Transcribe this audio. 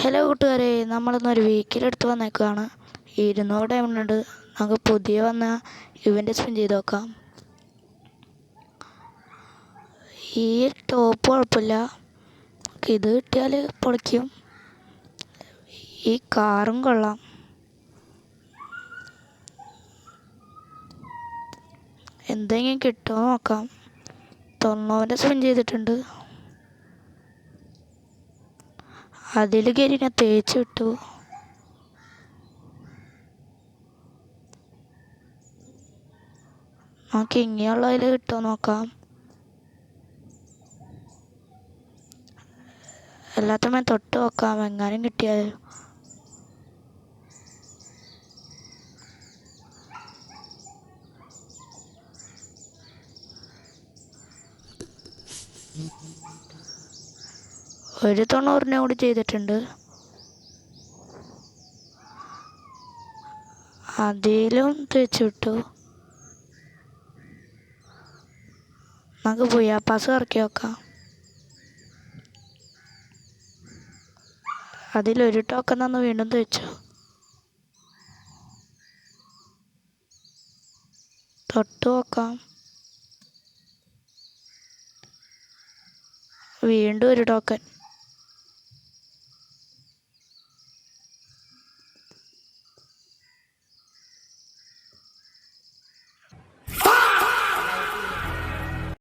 Hello കൂട്ടുകാരെ, നമ്മളിന്നൊരു വീക്കിലെടുത്ത് വന്നേക്കാണ്. 200 diamond ഉണ്ട്. നമുക്ക് പുതിയ വന്ന ഇവൻ്റ് സ്പിൻ ചെയ്ത് നോക്കാം. ഈ ടോപ്പ് കുഴപ്പമില്ല, ഇത് കിട്ടിയാൽ പൊളിക്കും. ഈ കാറും കൊള്ളാം. എന്തെങ്കിലും കിട്ടുമോ നോക്കാം. 90 സ്പിൻ ചെയ്തിട്ടുണ്ട്. അതിൽ കയറിനെ തേച്ച് വിട്ടു. നമുക്ക് ഇങ്ങനെയുള്ളതിൽ കിട്ടുമോ നോക്കാം. എല്ലാത്തും തൊട്ട് നോക്കാം, എങ്ങാനും കിട്ടിയാൽ. ഒരു 90 കൂടി ചെയ്തിട്ടുണ്ട്. അതിലും തേച്ച് വിട്ടു. നമുക്ക് പുയ്യാപ്പാസ് ഇറക്കി നോക്കാം. അതിലൊരു ടോക്കൺ തന്ന് വീണ്ടും തേച്ചു. തൊട്ട് നോക്കാം. വീണ്ടും ഒരു ടോക്കൺ.